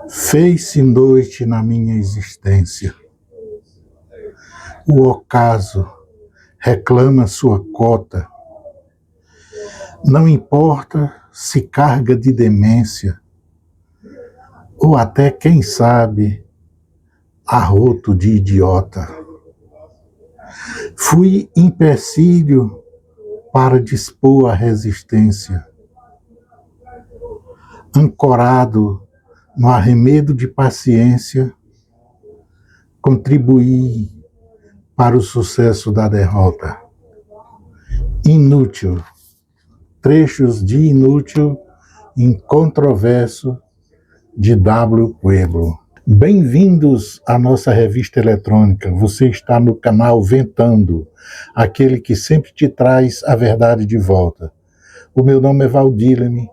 Fez-se noite na minha existência. O ocaso reclama sua cota. Não importa se carga de demência, ou até, quem sabe, arroto de idiota. Fui empecilho para dispor a resistência. Ancorado no arremedo de paciência, contribuí para o sucesso da derrota. Inútil, trechos de Inútil, incontroverso, de W. Pueblo. Bem-vindos à nossa revista eletrônica. Você está no canal Ventando, aquele que sempre te traz a verdade de volta. O meu nome é Valdileme,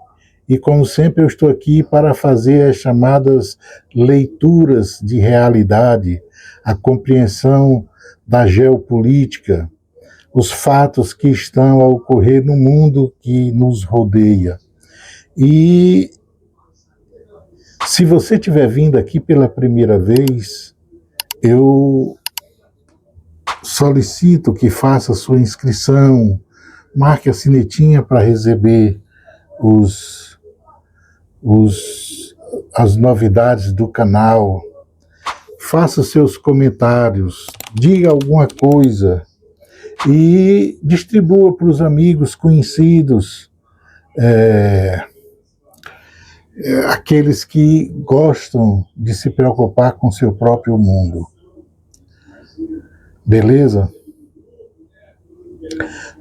e como sempre eu estou aqui para fazer as chamadas leituras de realidade, a compreensão da geopolítica, os fatos que estão a ocorrer no mundo que nos rodeia. E se você estiver vindo aqui pela primeira vez, eu solicito que faça sua inscrição, marque a sinetinha para receber as novidades do canal, faça seus comentários, diga alguma coisa e distribua para os amigos, conhecidos, aqueles que gostam de se preocupar com seu próprio mundo. Beleza?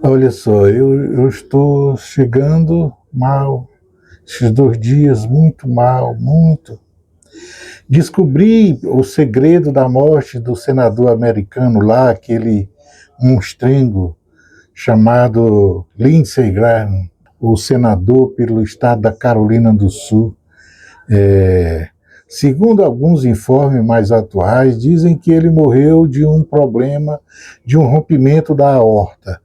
Olha só, eu estou chegando mal. Esses 2 dias, muito mal, muito. Descobri o segredo da morte do senador americano lá, aquele monstrengo chamado Lindsey Graham, o senador pelo estado da Carolina do Sul. Segundo alguns informes mais atuais, dizem que ele morreu de um problema, de um rompimento da aorta.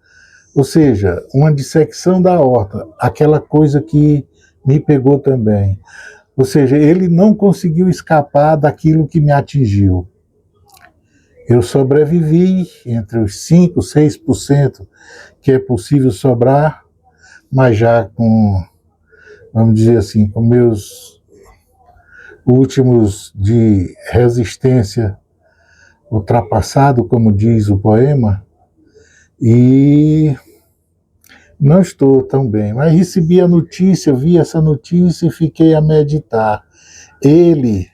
Ou seja, uma dissecção da aorta, aquela coisa que me pegou também. Ou seja, ele não conseguiu escapar daquilo que me atingiu. Eu sobrevivi entre os 5%, 6% que é possível sobrar, mas já com, vamos dizer assim, com meus últimos de resistência ultrapassado, como diz o poema, e não estou tão bem, mas recebi a notícia, vi essa notícia e fiquei a meditar. Ele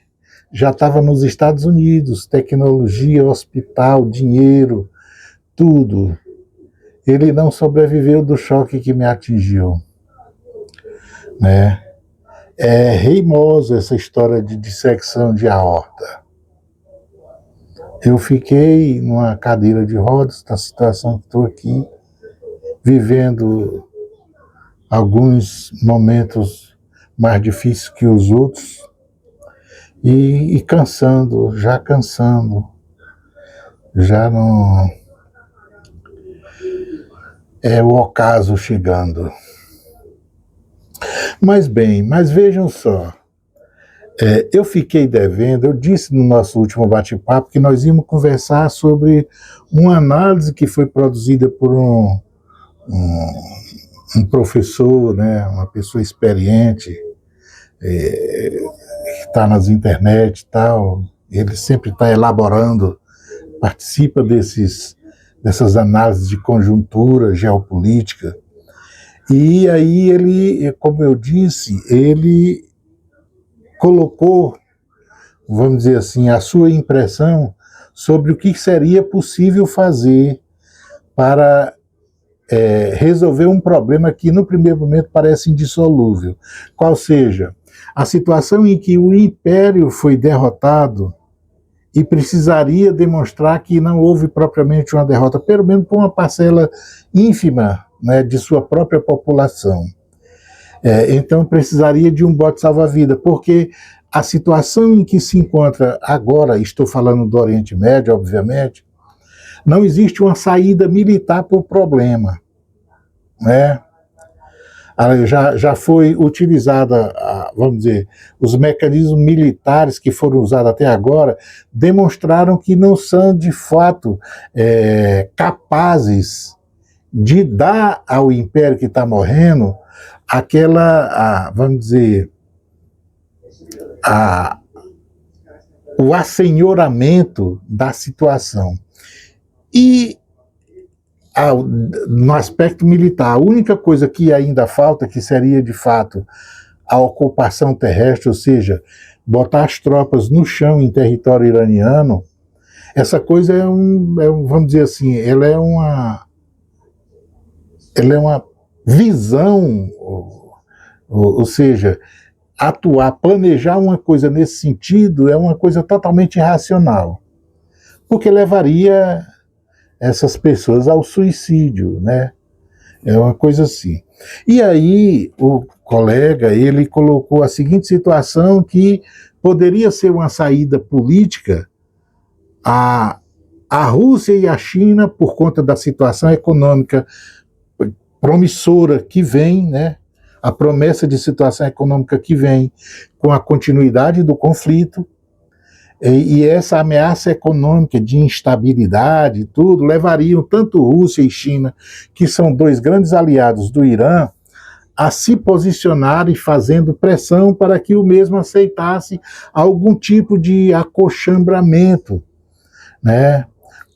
já estava nos Estados Unidos, tecnologia, hospital, dinheiro, tudo. Ele não sobreviveu do choque que me atingiu. Né? É reimosa essa história de dissecção de aorta. Eu fiquei numa cadeira de rodas, na situação que estou aqui, vivendo alguns momentos mais difíceis que os outros e cansando, já não é o ocaso chegando. Mas bem, mas vejam só, eu fiquei devendo, eu disse no nosso último bate-papo que nós íamos conversar sobre uma análise que foi produzida por um professor, né, uma pessoa experiente, que está nas internet e tal, ele sempre está elaborando, participa dessas análises de conjuntura geopolítica, e aí ele, como eu disse, ele colocou, vamos dizer assim, a sua impressão sobre o que seria possível fazer para resolver um problema que no primeiro momento parece indissolúvel. Qual seja, a situação em que o império foi derrotado e precisaria demonstrar que não houve propriamente uma derrota, pelo menos por uma parcela ínfima, né, de sua própria população. Então precisaria de um bote salva-vida, porque a situação em que se encontra agora, estou falando do Oriente Médio, obviamente, não existe uma saída militar para o problema, né? Já foi utilizada, vamos dizer, os mecanismos militares que foram usados até agora demonstraram que não são, de fato, capazes de dar ao império que está morrendo vamos dizer, o assenhoramento da situação. E no aspecto militar, a única coisa que ainda falta, que seria de fato a ocupação terrestre, ou seja, botar as tropas no chão em território iraniano, essa coisa vamos dizer assim, ela é uma visão, ou seja, planejar uma coisa nesse sentido é uma coisa totalmente irracional, porque levaria essas pessoas ao suicídio, né? É uma coisa assim. E aí o colega, ele colocou a seguinte situação, que poderia ser uma saída política. A Rússia e a China, por conta da situação econômica promissora que vem, né? A promessa de situação econômica que vem com a continuidade do conflito, e essa ameaça econômica de instabilidade, tudo, levariam tanto Rússia e China, que são dois grandes aliados do Irã, a se posicionarem fazendo pressão para que o mesmo aceitasse algum tipo de acolchambramento, né?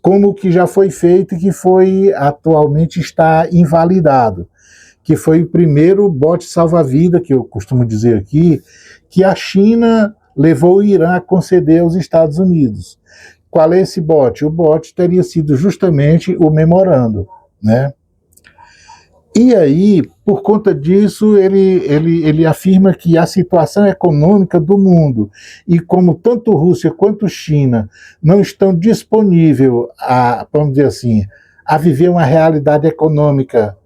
Como o que já foi feito e que atualmente está invalidado, que foi o primeiro bote salva-vida, que eu costumo dizer aqui, que a China levou o Irã a conceder aos Estados Unidos. Qual é esse bote? O bote teria sido justamente o memorando, né? E aí, por conta disso, ele afirma que a situação econômica do mundo, e como tanto Rússia quanto China não estão disponíveis vamos dizer assim, a viver uma realidade econômica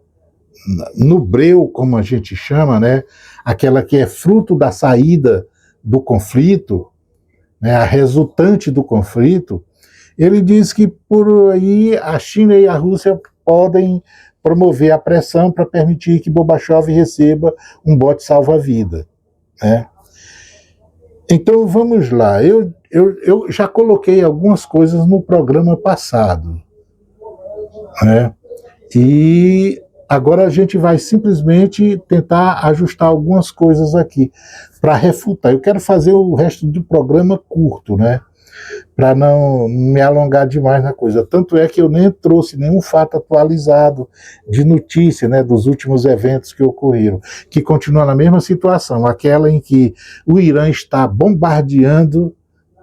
no breu, como a gente chama, né? Aquela que é fruto da saída do conflito, né, a resultante do conflito, ele diz que por aí a China e a Rússia podem promover a pressão para permitir que Gorbachev receba um bote salva-vida, né? Então vamos lá, eu já coloquei algumas coisas no programa passado, né? E agora a gente vai simplesmente tentar ajustar algumas coisas aqui para refutar. Eu quero fazer o resto do programa curto, né? Para não me alongar demais na coisa. Tanto é que eu nem trouxe nenhum fato atualizado de notícia, né, dos últimos eventos que ocorreram, que continua na mesma situação, aquela em que o Irã está bombardeando,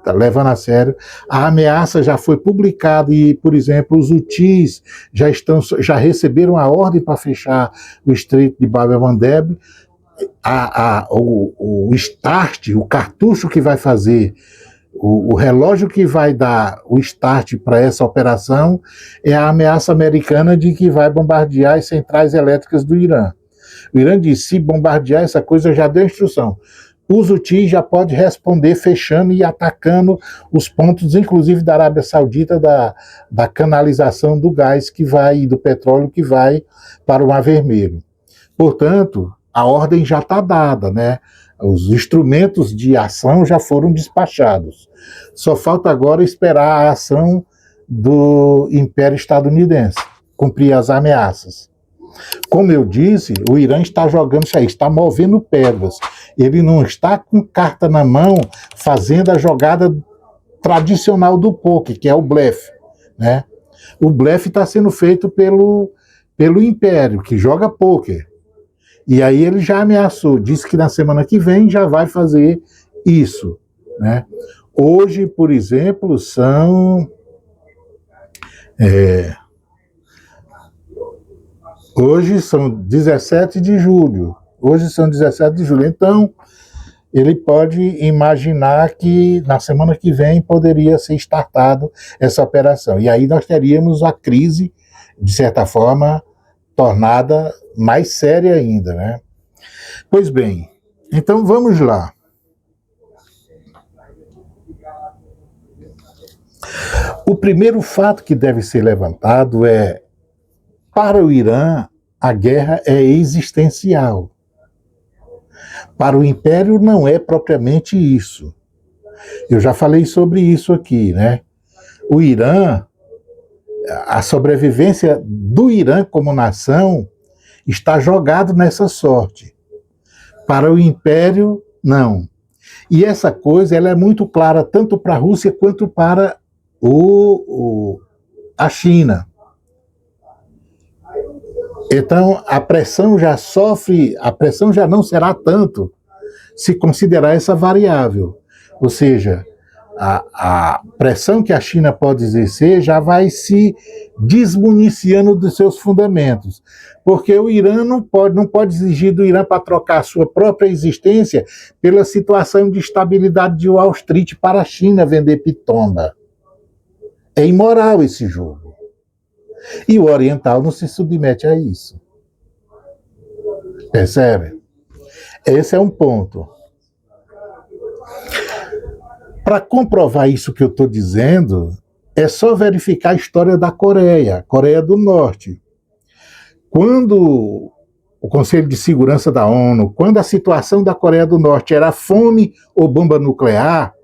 tá levando a sério, a ameaça já foi publicada e, por exemplo, os Houthis já receberam a ordem para fechar o Estreito de Bab el-Mandeb. O start, o cartucho que vai fazer, o relógio que vai dar o start para essa operação é a ameaça americana de que vai bombardear as centrais elétricas do Irã. O Irã diz, se bombardear essa coisa, já deu instrução. Os Houthis já pode responder fechando e atacando os pontos, inclusive da Arábia Saudita, da canalização do gás que vai, do petróleo que vai para o Mar Vermelho. Portanto, a ordem já está dada, né? Os instrumentos de ação já foram despachados. Só falta agora esperar a ação do Império Estadunidense, cumprir as ameaças. Como eu disse, o Irã está jogando isso aí, está movendo pedras. Ele não está com carta na mão fazendo a jogada tradicional do poker, que é o blefe, né? O blefe está sendo feito pelo Império, que joga poker. E aí ele já ameaçou, disse que na semana que vem já vai fazer isso, né? Hoje, por exemplo, Hoje são 17 de julho. Então, ele pode imaginar que na semana que vem poderia ser startado essa operação. E aí nós teríamos a crise, de certa forma, tornada mais séria ainda, né? Pois bem, então vamos lá. O primeiro fato que deve ser levantado é: para o Irã, a guerra é existencial. Para o Império não é propriamente isso. Eu já falei sobre isso aqui, né? O Irã, a sobrevivência do Irã como nação está jogado nessa sorte. Para o Império, não. E essa coisa ela é muito clara tanto para a Rússia quanto para a China. Então, a pressão já não será tanto se considerar essa variável. Ou seja, a pressão que a China pode exercer já vai se desmuniciando dos seus fundamentos. Porque o Irã não pode exigir do Irã para trocar a sua própria existência pela situação de estabilidade de Wall Street para a China vender pitomba. É imoral esse jogo. E o oriental não se submete a isso. Percebe? Esse é um ponto. Para comprovar isso que eu estou dizendo, é só verificar a história da Coreia do Norte. Quando o Conselho de Segurança da ONU, quando a situação da Coreia do Norte era fome ou bomba nuclear,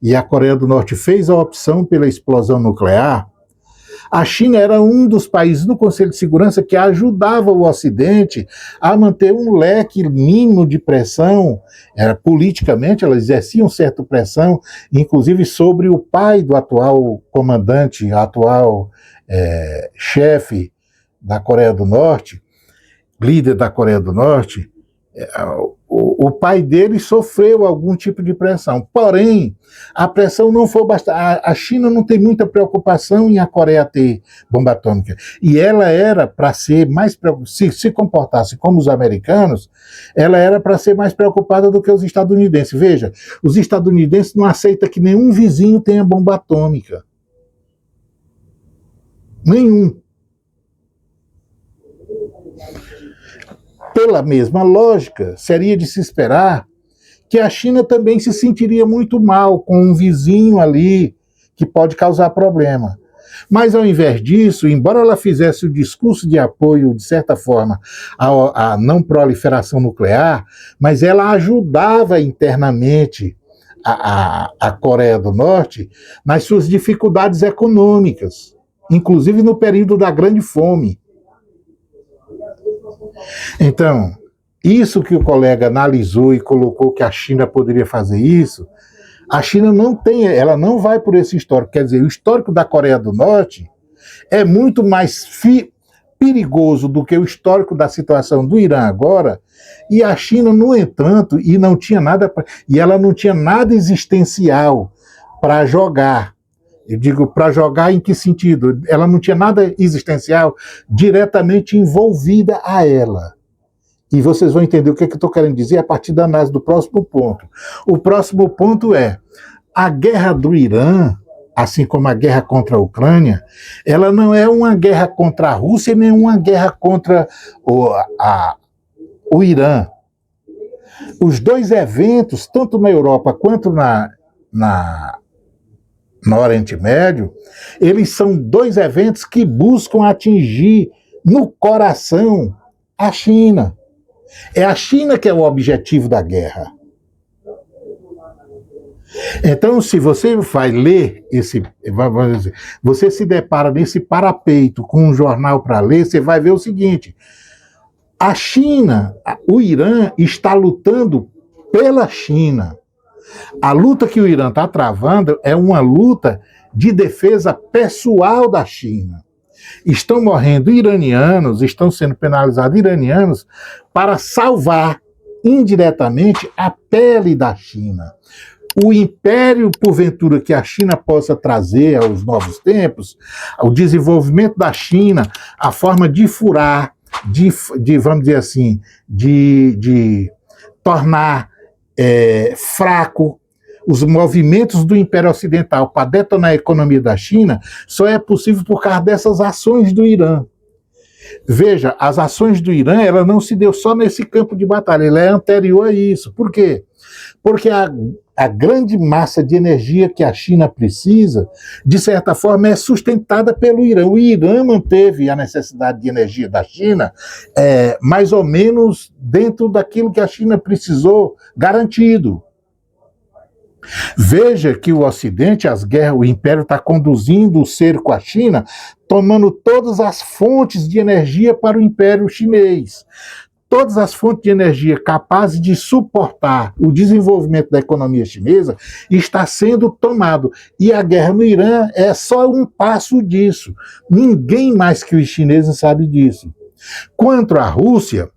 e a Coreia do Norte fez a opção pela explosão nuclear, a China era um dos países do Conselho de Segurança que ajudava o Ocidente a manter um leque mínimo de pressão. Politicamente, elas exerciam certa pressão, inclusive sobre o pai do atual comandante, atual chefe da Coreia do Norte, líder da Coreia do Norte. O pai dele sofreu algum tipo de pressão. Porém, a pressão não foi bastante. A China não tem muita preocupação em a Coreia ter bomba atômica. E ela era para ser mais... Se comportasse como os americanos, ela era para ser mais preocupada do que os estadunidenses. Veja, os estadunidenses não aceitam que nenhum vizinho tenha bomba atômica. Nenhum. Pela mesma lógica, seria de se esperar que a China também se sentiria muito mal com um vizinho ali que pode causar problema. Mas, ao invés disso, embora ela fizesse o discurso de apoio, de certa forma, à não proliferação nuclear, mas ela ajudava internamente a Coreia do Norte nas suas dificuldades econômicas, inclusive no período da Grande Fome. Então, isso que o colega analisou e colocou que a China poderia fazer isso, a China ela não vai por esse histórico. Quer dizer, o histórico da Coreia do Norte é muito mais perigoso do que o histórico da situação do Irã agora, e a China, no entanto, e ela não tinha nada existencial para jogar. Eu digo, para jogar em que sentido? Ela não tinha nada existencial diretamente envolvida a ela. E vocês vão entender o que eu estou querendo dizer a partir da análise do próximo ponto. O próximo ponto é: a guerra do Irã, assim como a guerra contra a Ucrânia, ela não é uma guerra contra a Rússia, nem uma guerra contra o Irã. Os dois eventos, tanto na Europa quanto no Oriente Médio, eles são dois eventos que buscam atingir no coração a China. É a China que é o objetivo da guerra. Então, se você vai ler você se depara nesse parapeito com um jornal para ler, você vai ver o seguinte: a China, o Irã está lutando pela China. A luta que o Irã está travando é uma luta de defesa pessoal da China. Estão morrendo iranianos, estão sendo penalizados iranianos para salvar indiretamente a pele da China. O império, porventura, que a China possa trazer aos novos tempos, o desenvolvimento da China, a forma de furar, vamos dizer assim, de tornar fraco. Os movimentos do Império Ocidental para detonar a economia da China só é possível por causa dessas ações do Irã. Veja, as ações do Irã, ela não se deu só nesse campo de batalha, ela é anterior a isso. Por quê? Porque a grande massa de energia que a China precisa, de certa forma, é sustentada pelo Irã. O Irã manteve a necessidade de energia da China mais ou menos dentro daquilo que a China precisou, garantido. Veja que o Ocidente, as guerras, o Império está conduzindo o cerco à China, tomando todas as fontes de energia para o Império Chinês. Todas as fontes de energia capazes de suportar o desenvolvimento da economia chinesa está sendo tomado. E a guerra no Irã é só um passo disso. Ninguém mais que os chineses sabe disso. Quanto à Rússia,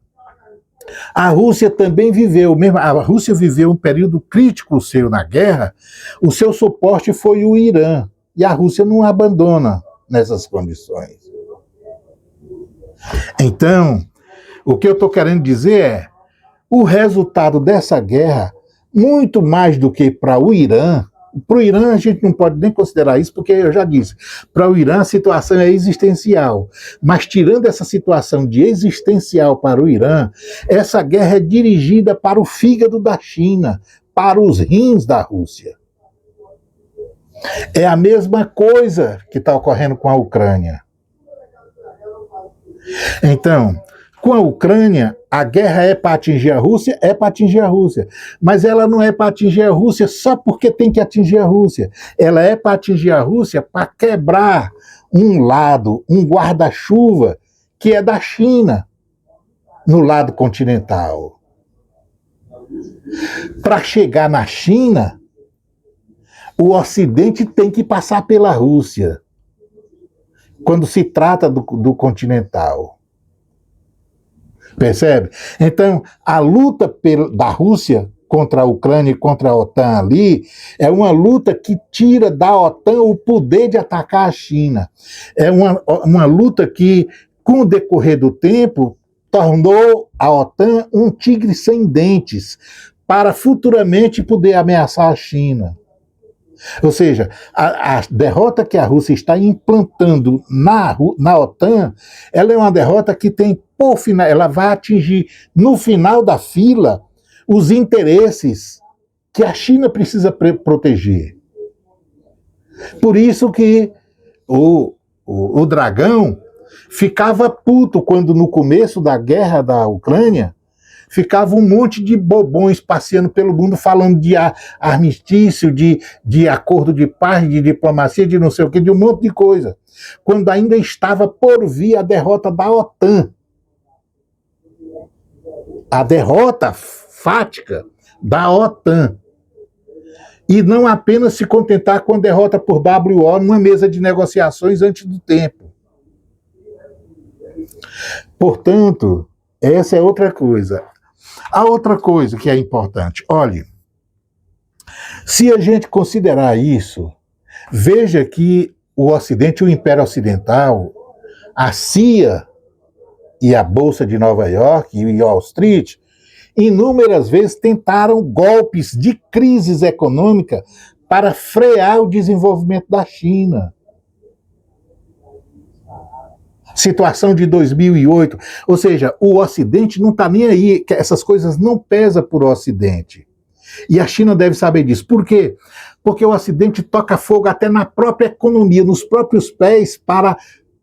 a Rússia também viveu, a Rússia viveu um período crítico seu na guerra, o seu suporte foi o Irã, e a Rússia não abandona nessas condições. Então, o que eu estou querendo dizer é, o resultado dessa guerra, muito mais do que para o Irã a gente não pode nem considerar isso, porque eu já disse, para o Irã a situação é existencial, mas tirando essa situação de existencial para o Irã, essa guerra é dirigida para o fígado da China, para os rins da Rússia. É a mesma coisa que está ocorrendo com a Ucrânia. Então, com a Ucrânia, a guerra é para atingir a Rússia? É para atingir a Rússia. Mas ela não é para atingir a Rússia só porque tem que atingir a Rússia. Ela é para atingir a Rússia para quebrar um lado, um guarda-chuva, que é da China, no lado continental. Para chegar na China, o Ocidente tem que passar pela Rússia, quando se trata do continental. Percebe? Então, a luta da Rússia contra a Ucrânia e contra a OTAN ali é uma luta que tira da OTAN o poder de atacar a China. É uma luta que, com o decorrer do tempo, tornou a OTAN um tigre sem dentes para futuramente poder ameaçar a China. Ou seja, a derrota que a Rússia está implantando na OTAN, ela é uma derrota que tem, por final, ela vai atingir no final da fila os interesses que a China precisa proteger. Por isso que o Dragão ficava puto quando no começo da guerra da Ucrânia ficava um monte de bobões passeando pelo mundo falando de armistício, de acordo de paz, de diplomacia, de não sei o quê, de um monte de coisa. Quando ainda estava por vir a derrota da OTAN. A derrota fática da OTAN. E não apenas se contentar com a derrota por WO numa mesa de negociações antes do tempo. Portanto, essa é outra coisa. A outra coisa que é importante, olhe, se a gente considerar isso, veja que o Ocidente, o Império Ocidental, a CIA e a Bolsa de Nova York e Wall Street, inúmeras vezes tentaram golpes de crises econômica para frear o desenvolvimento da China. Situação de 2008, ou seja, o Ocidente não está nem aí, que essas coisas não pesam por o Ocidente. E a China deve saber disso. Por quê? Porque o Ocidente toca fogo até na própria economia, nos próprios pés, para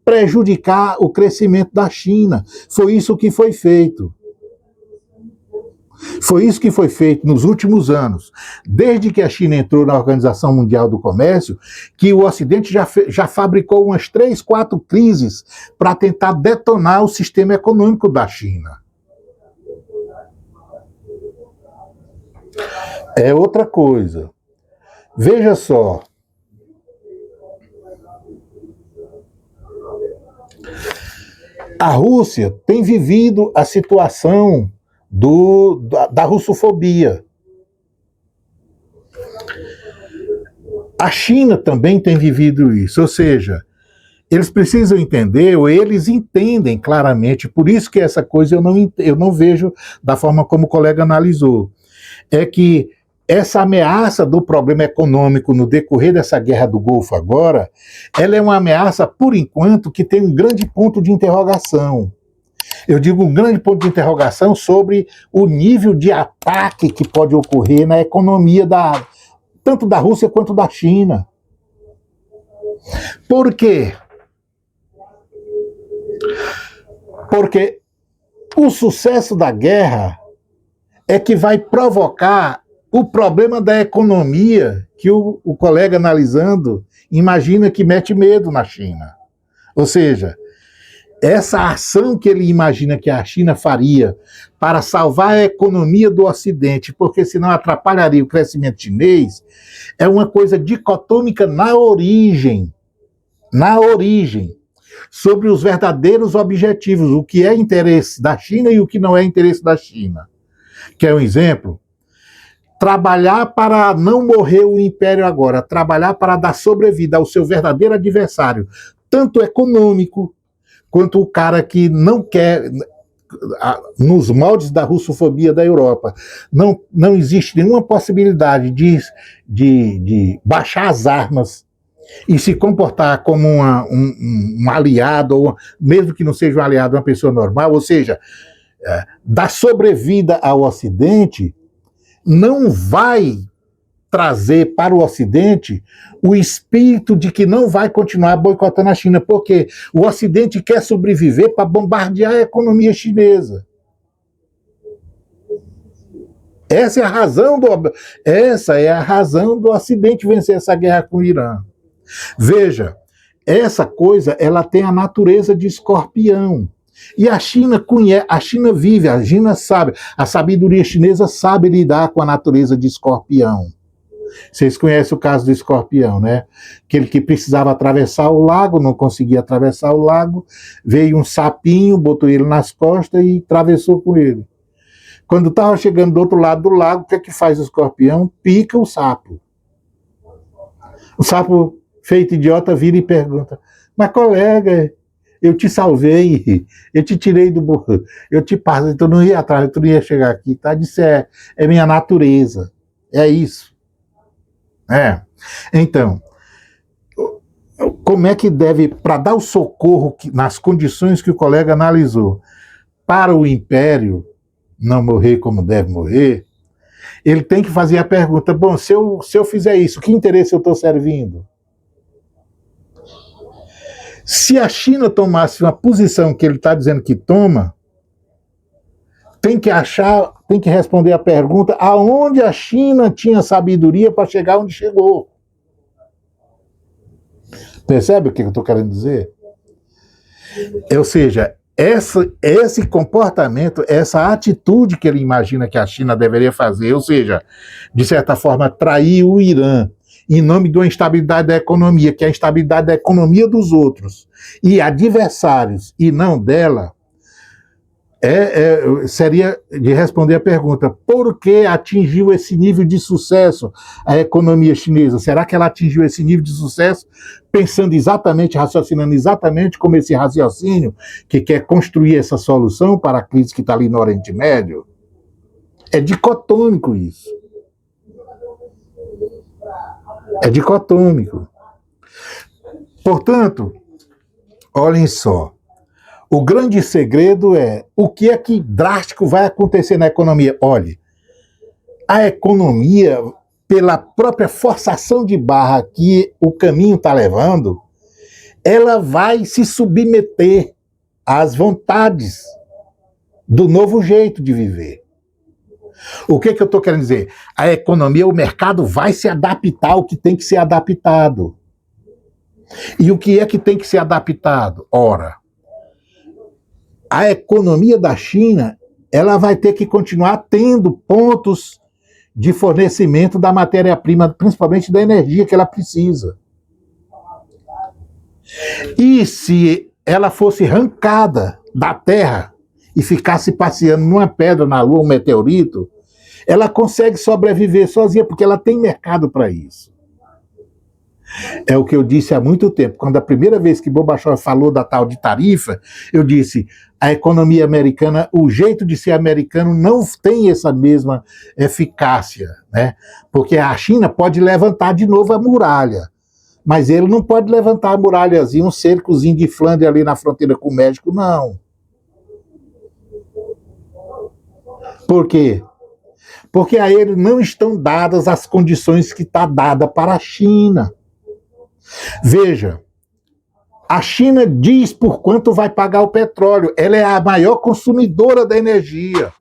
prejudicar o crescimento da China. Foi isso que foi feito. Foi isso que foi feito nos últimos anos, desde que a China entrou na Organização Mundial do Comércio, que o Ocidente já fabricou umas 3, 4 crises para tentar detonar o sistema econômico da China. É outra coisa. Veja só. A Rússia tem vivido a situação da russofobia. A China também tem vivido isso, ou seja, Eles precisam entender, ou eles entendem claramente, por isso que essa coisa eu não vejo da forma como o colega analisou. É que essa ameaça do problema econômico no decorrer dessa guerra do Golfo agora, ela é uma ameaça, por enquanto, que tem um grande ponto de interrogação. Eu digo um grande ponto de interrogação sobre o nível de ataque que pode ocorrer na economia tanto da Rússia quanto da China. Por quê? Porque o sucesso da guerra é que vai provocar o problema da economia que o colega analisando imagina que mete medo na China. Ou seja, essa ação que ele imagina que a China faria para salvar a economia do Ocidente, porque senão atrapalharia o crescimento chinês, é uma coisa dicotômica na origem, sobre os verdadeiros objetivos, o que é interesse da China e o que não é interesse da China. Quer um exemplo? Trabalhar para não morrer o império agora, trabalhar para dar sobrevida ao seu verdadeiro adversário, tanto econômico, quanto o cara que não quer, nos moldes da russofobia da Europa, não existe nenhuma possibilidade de baixar as armas e se comportar como um aliado, ou mesmo que não seja um aliado, uma pessoa normal, ou seja, dar sobrevida ao Ocidente, não vai trazer para o Ocidente o espírito de que não vai continuar boicotando a China, porque o Ocidente quer sobreviver para bombardear a economia chinesa. Essa é a razão do Ocidente vencer essa guerra com o Irã. Veja, essa coisa ela tem a natureza de escorpião. E a China vive, a China sabe, a sabedoria chinesa sabe lidar com a natureza de escorpião. Vocês conhecem o caso do escorpião, né? Aquele que precisava atravessar o lago, não conseguia atravessar o lago, veio um sapinho, botou ele nas costas e atravessou com ele. Quando estava chegando do outro lado do lago, o que é que faz o escorpião? Pica o sapo. O sapo, feito idiota, vira e pergunta: mas colega, eu te salvei, eu te tirei do burro, eu te passei, tu não ia atrás, tu não ia chegar aqui, tá? Disse, é minha natureza, é isso. Então, como é que deve, para dar o socorro nas condições que o colega analisou, para o império não morrer como deve morrer, ele tem que fazer a pergunta: bom, se eu fizer isso, que interesse eu estou servindo? Se a China tomasse uma posição que ele está dizendo que toma, tem que responder a pergunta: aonde a China tinha sabedoria para chegar onde chegou? Percebe o que eu estou querendo dizer? Ou seja, esse comportamento, essa atitude que ele imagina que a China deveria fazer, ou seja, de certa forma, trair o Irã em nome de uma instabilidade da economia, que é a instabilidade da economia dos outros, e adversários, e não dela, seria de responder a pergunta: por que atingiu esse nível de sucesso a economia chinesa? Será que ela atingiu esse nível de sucesso pensando exatamente, raciocinando exatamente como esse raciocínio que quer construir essa solução para a crise que está ali no Oriente Médio? É dicotômico isso. É dicotômico. Portanto, olhem só. O grande segredo é o que é que drástico vai acontecer na economia. Olhe, a economia, pela própria forçação de barra que o caminho está levando, ela vai se submeter às vontades do novo jeito de viver. O que eu estou querendo dizer? A economia, o mercado vai se adaptar ao que tem que ser adaptado. E o que é que tem que ser adaptado? Ora, a economia da China, ela vai ter que continuar tendo pontos de fornecimento da matéria-prima, principalmente da energia que ela precisa. E se ela fosse arrancada da Terra e ficasse passeando numa pedra na Lua, um meteorito, ela consegue sobreviver sozinha, porque ela tem mercado para isso. É o que eu disse há muito tempo. Quando a primeira vez que Gorbachev falou da tal de tarifa, eu disse: a economia americana, o jeito de ser americano não tem essa mesma eficácia, né? Porque a China pode levantar de novo a muralha, mas ele não pode levantar a muralhazinha, um cercozinho de Flandre ali na fronteira com o México, não. Por quê? Porque a ele não estão dadas as condições que está dada para a China. Veja, a China diz por quanto vai pagar o petróleo. Ela é a maior consumidora da energia,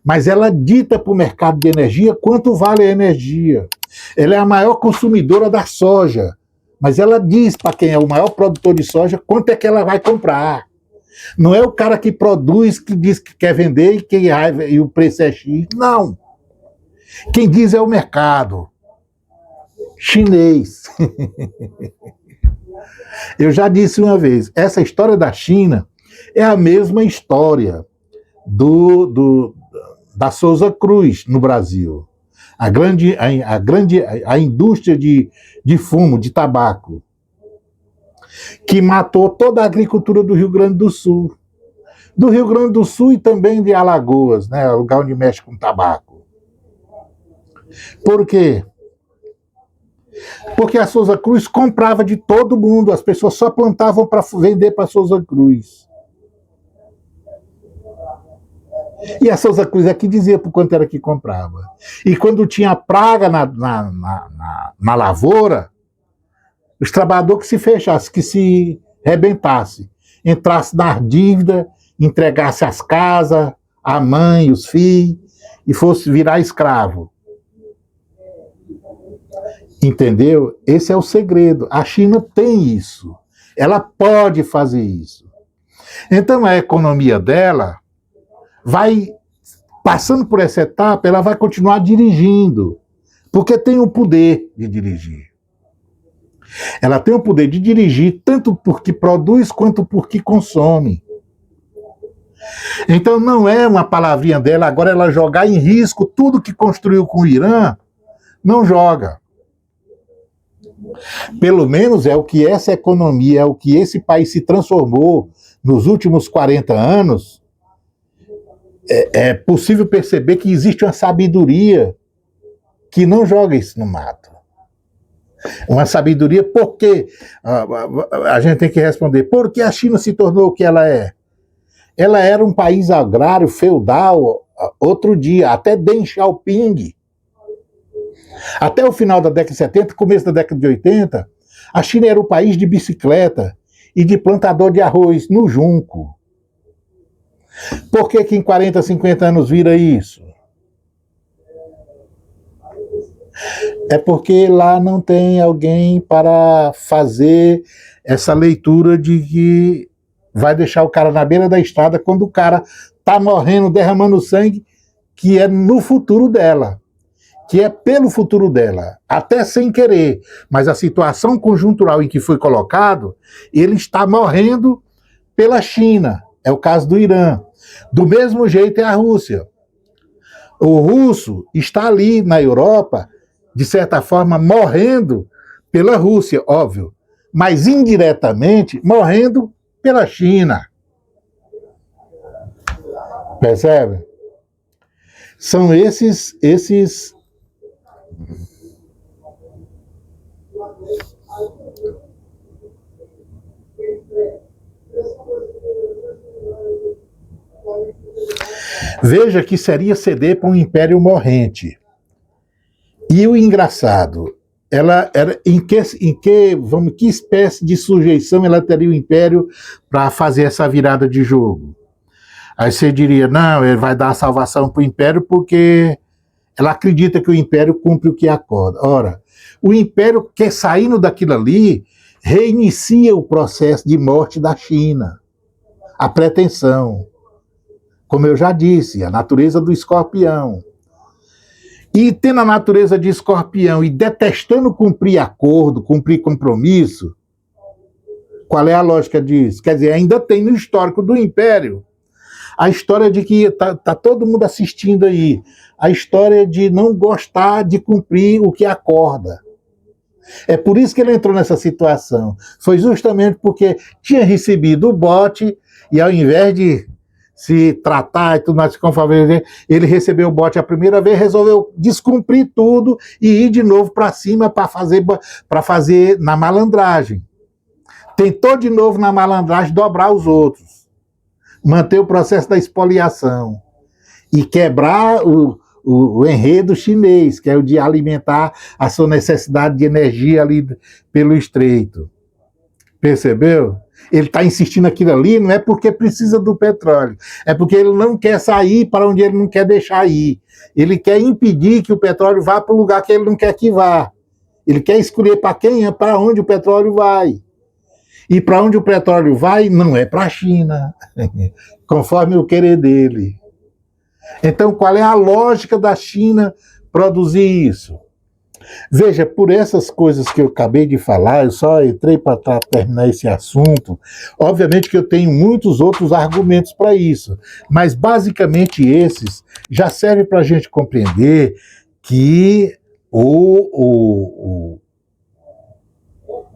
mas ela dita para o mercado de energia quanto vale a energia. Ela é a maior consumidora da soja, mas ela diz para quem é o maior produtor de soja quanto é que ela vai comprar. Não é o cara que produz que diz que quer vender e o preço é X. Não. Quem diz é o mercado chinês. Eu já disse uma vez, essa história da China é a mesma história da Souza Cruz no Brasil. A indústria de fumo, de tabaco, que matou toda a agricultura do Rio Grande do Sul. Do Rio Grande do Sul e também de Alagoas, né, lugar onde mexe com tabaco. Por quê? Porque a Souza Cruz comprava de todo mundo, as pessoas só plantavam para vender para a Souza Cruz. E a Souza Cruz aqui dizia por quanto era que comprava. E quando tinha praga na lavoura, os trabalhadores que se fechassem, que se rebentassem, entrassem na dívida, entregasse as casas, a mãe, os filhos, e fosse virar escravo. Entendeu? Esse é o segredo. A China tem isso. Ela pode fazer isso. Então a economia dela vai, passando por essa etapa, ela vai continuar dirigindo, porque tem o poder de dirigir. Ela tem o poder de dirigir tanto porque produz quanto porque consome. Então não é uma palavrinha dela, agora ela jogar em risco tudo que construiu com o Irã, não joga. Pelo menos é o que essa economia, é o que esse país se transformou nos últimos 40 anos. É possível perceber que existe uma sabedoria que não joga isso no mato. Uma sabedoria porque a gente tem que responder, por que a China se tornou o que ela é? Ela era um país agrário, feudal, outro dia, até Deng Xiaoping. Até o final da década de 70, começo da década de 80, a China era um país de bicicleta e de plantador de arroz no junco. Por que em 40, 50 anos vira isso? É porque lá não tem alguém para fazer essa leitura de que vai deixar o cara na beira da estrada quando o cara está morrendo, derramando sangue, que é no futuro dela, que é pelo futuro dela, até sem querer, mas a situação conjuntural em que foi colocado, ele está morrendo pela China, é o caso do Irã. Do mesmo jeito é a Rússia. O russo está ali na Europa, de certa forma, morrendo pela Rússia, óbvio, mas indiretamente morrendo pela China. Percebe? São esses Veja que seria ceder para um império morrente. E o engraçado, ela era que espécie de sujeição ela teria o império para fazer essa virada de jogo? Aí você diria, não, ele vai dar a salvação para o império porque ela acredita que o império cumpre o que acorda. Ora, o império, que saindo daquilo ali, reinicia o processo de morte da China. A pretensão. Como eu já disse, a natureza do escorpião. E tendo a natureza de escorpião e detestando cumprir acordo, cumprir compromisso, qual é a lógica disso? Quer dizer, ainda tem no histórico do Império a história de que tá todo mundo assistindo aí, a história de não gostar de cumprir o que acorda. É por isso que ele entrou nessa situação. Foi justamente porque tinha recebido o bote e ao invés de se tratar e tudo mais, ele recebeu o bote a primeira vez, resolveu descumprir tudo e ir de novo para cima para fazer na malandragem. Tentou de novo na malandragem dobrar os outros, manter o processo da expoliação e quebrar o enredo chinês, que é o de alimentar a sua necessidade de energia ali pelo estreito. Percebeu? Ele está insistindo aquilo ali, não é porque precisa do petróleo, é porque ele não quer sair para onde ele não quer deixar ir. Ele quer impedir que o petróleo vá para o lugar que ele não quer que vá. Ele quer escolher para onde o petróleo vai. E para onde o petróleo vai, não é para a China, conforme o querer dele. Então, qual é a lógica da China produzir isso? Veja, por essas coisas que eu acabei de falar, eu só entrei para terminar esse assunto. Obviamente que eu tenho muitos outros argumentos para isso, mas basicamente esses já servem para a gente compreender que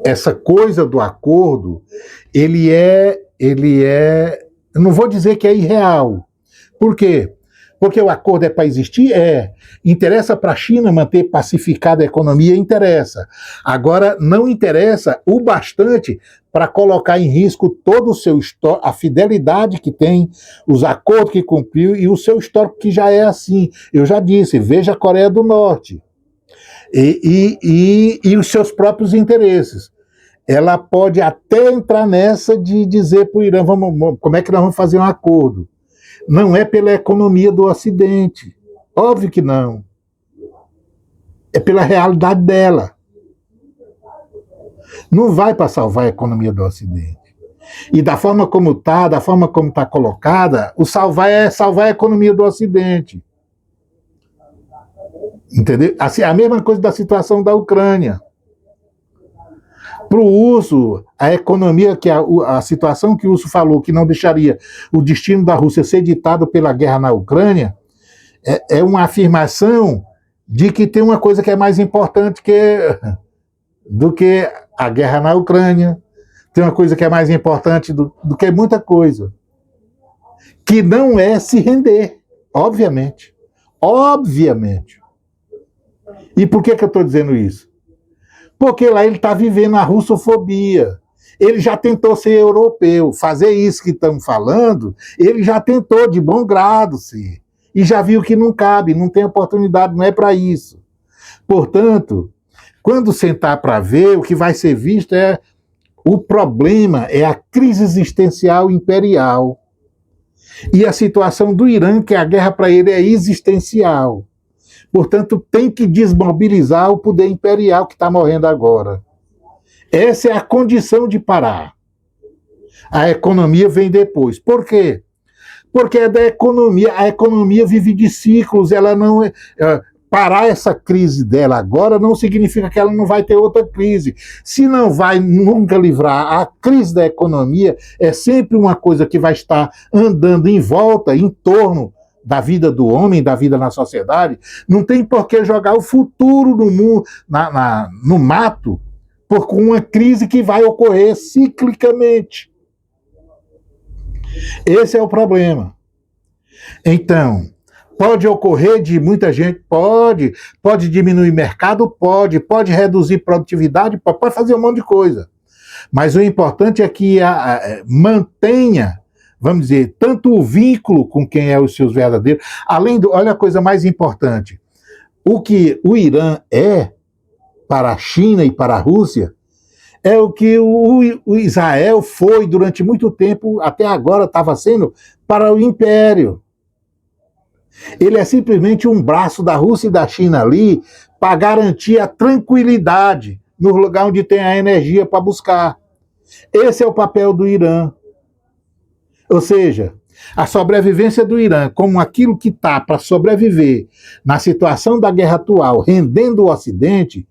essa coisa do acordo, ele é, eu não vou dizer que é irreal. Por quê? Porque o acordo é para existir? É. Interessa para a China manter pacificada a economia? Interessa. Agora, não interessa o bastante para colocar em risco todo o seu histórico, a fidelidade que tem, os acordos que cumpriu e o seu histórico que já é assim. Eu já disse, veja a Coreia do Norte. E os seus próprios interesses. Ela pode até entrar nessa de dizer para o Irã, como é que nós vamos fazer um acordo? Não é pela economia do Ocidente. Óbvio que não. É pela realidade dela. Não vai para salvar a economia do Ocidente. E da forma como está, da forma como está colocada, o salvar é salvar a economia do Ocidente. Entendeu? Assim, a mesma coisa da situação da Ucrânia. Para o Urso, a economia, a situação que o Urso falou, que não deixaria o destino da Rússia ser ditado pela guerra na Ucrânia, é uma afirmação de que tem uma coisa que é mais importante do que a guerra na Ucrânia, tem uma coisa que é mais importante do que muita coisa, que não é se render, obviamente. Obviamente. E por que eu estou dizendo isso? Porque lá ele está vivendo a russofobia. Ele já tentou ser europeu. Fazer isso que estamos falando, ele já tentou de bom grado ser. E já viu que não cabe, não tem oportunidade, não é para isso. Portanto, quando sentar para ver, o que vai ser visto é o problema, é a crise existencial imperial. E a situação do Irã, que a guerra para ele é existencial. Portanto, tem que desmobilizar o poder imperial que está morrendo agora. Essa é a condição de parar. A economia vem depois. Por quê? Porque é da economia. A economia vive de ciclos. Ela não parar essa crise dela agora não significa que ela não vai ter outra crise. Se não vai nunca livrar, a crise da economia é sempre uma coisa que vai estar andando em volta, em torno da vida do homem, da vida na sociedade. Não tem por que jogar o futuro no mundo, no mato, por uma crise que vai ocorrer ciclicamente. Esse é o problema. Então, pode ocorrer de muita gente? Pode diminuir mercado? Pode reduzir produtividade? Pode fazer um monte de coisa. Mas o importante é que mantenha, vamos dizer, tanto o vínculo com quem é os seus verdadeiros, olha a coisa mais importante, o que o Irã é para a China e para a Rússia, é o que o Israel foi durante muito tempo, até agora estava sendo, para o Império. Ele é simplesmente um braço da Rússia e da China ali para garantir a tranquilidade no lugar onde tem a energia para buscar. Esse é o papel do Irã. Ou seja, a sobrevivência do Irã como aquilo que está para sobreviver na situação da guerra atual, rendendo o Ocidente,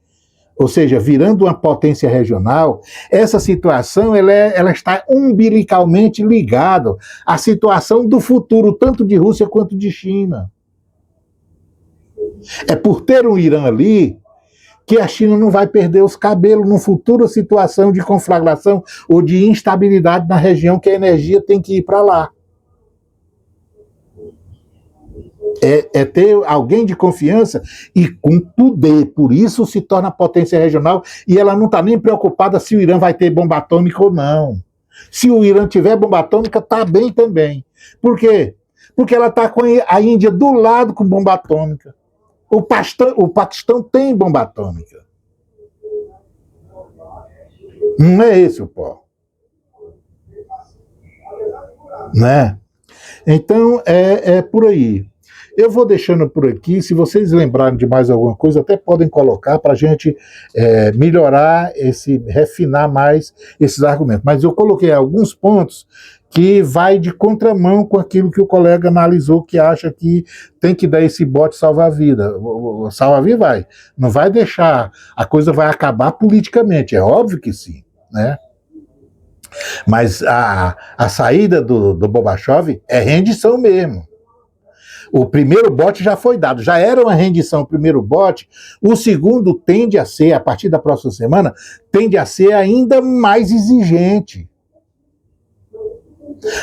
ou seja, virando uma potência regional, essa situação ela está umbilicalmente ligada à situação do futuro, tanto de Rússia quanto de China. É por ter um Irã ali que a China não vai perder os cabelos numa futura situação de conflagração ou de instabilidade na região, que a energia tem que ir para lá. É ter alguém de confiança e com poder, por isso se torna potência regional, e ela não está nem preocupada se o Irã vai ter bomba atômica ou não. Se o Irã tiver bomba atômica, está bem também. Por quê? Porque ela está com a Índia do lado com bomba atômica. O Paquistão tem bomba atômica. Não é esse o pó. Né? Então, é por aí. Eu vou deixando por aqui. Se vocês lembrarem de mais alguma coisa, até podem colocar para a gente melhorar, refinar mais esses argumentos. Mas eu coloquei alguns pontos que vai de contramão com aquilo que o colega analisou, que acha que tem que dar esse bote salva-vida. Salva-vida vai. Não vai deixar, a coisa vai acabar politicamente, é óbvio que sim, né? Mas a saída do Gorbachev é rendição mesmo. O primeiro bote já foi dado, já era uma rendição o primeiro bote, o segundo tende a ser, a partir da próxima semana, tende a ser ainda mais exigente.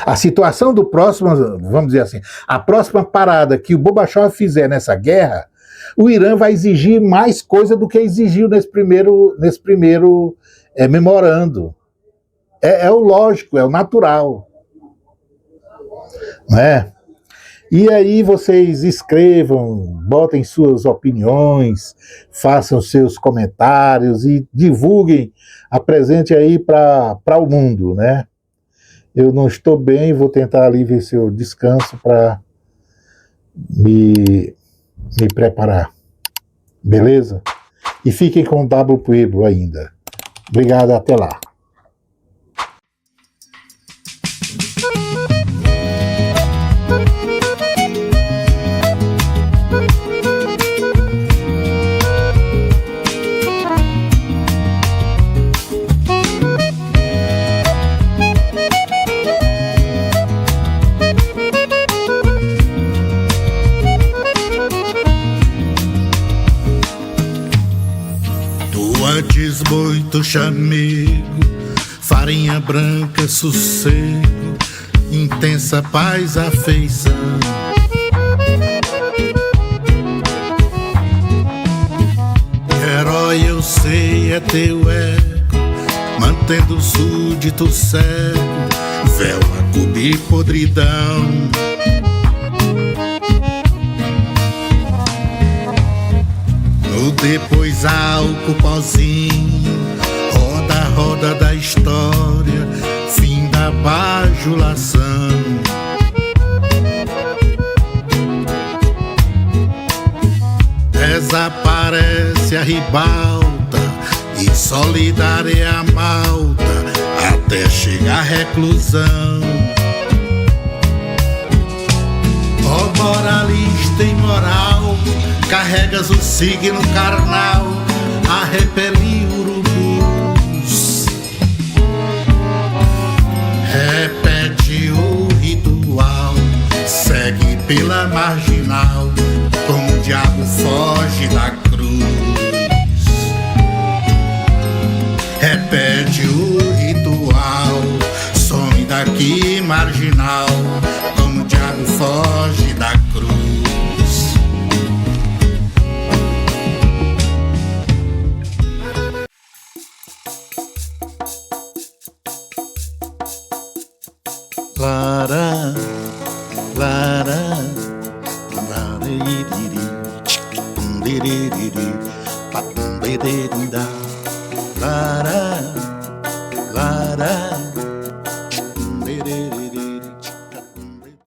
A situação do próximo, vamos dizer assim, a próxima parada que o Gorbachev fizer nessa guerra, o Irã vai exigir mais coisa do que exigiu nesse primeiro memorando. É o lógico, é o natural. Não é? E aí vocês escrevam, botem suas opiniões, façam seus comentários e divulguem, apresente aí para o mundo, né? Eu não estou bem, vou tentar ali ver se eu descanso para me preparar. Beleza? E fiquem com o W Pueblo ainda. Obrigado, até lá. Antes muito chamego, farinha branca, sossego, intensa paz, afeição. Herói eu sei, é teu ego, mantendo o súdito cego, véu a cobrir podridão. Depois álcool, pozinho, roda, roda da história, fim da bajulação. Desaparece a ribalta e solidária a malta, até chegar a reclusão. Ó moralista imoral, carregas o signo carnal a repelir urubus. Repete o ritual, segue pela marginal, como o diabo foge da cruz. Repete o ritual, some daqui marginal, como o diabo foge da cruz. Lara, lara, lara, iri, iri, iri, iri, iri, iri, iri, iri, iri, iri,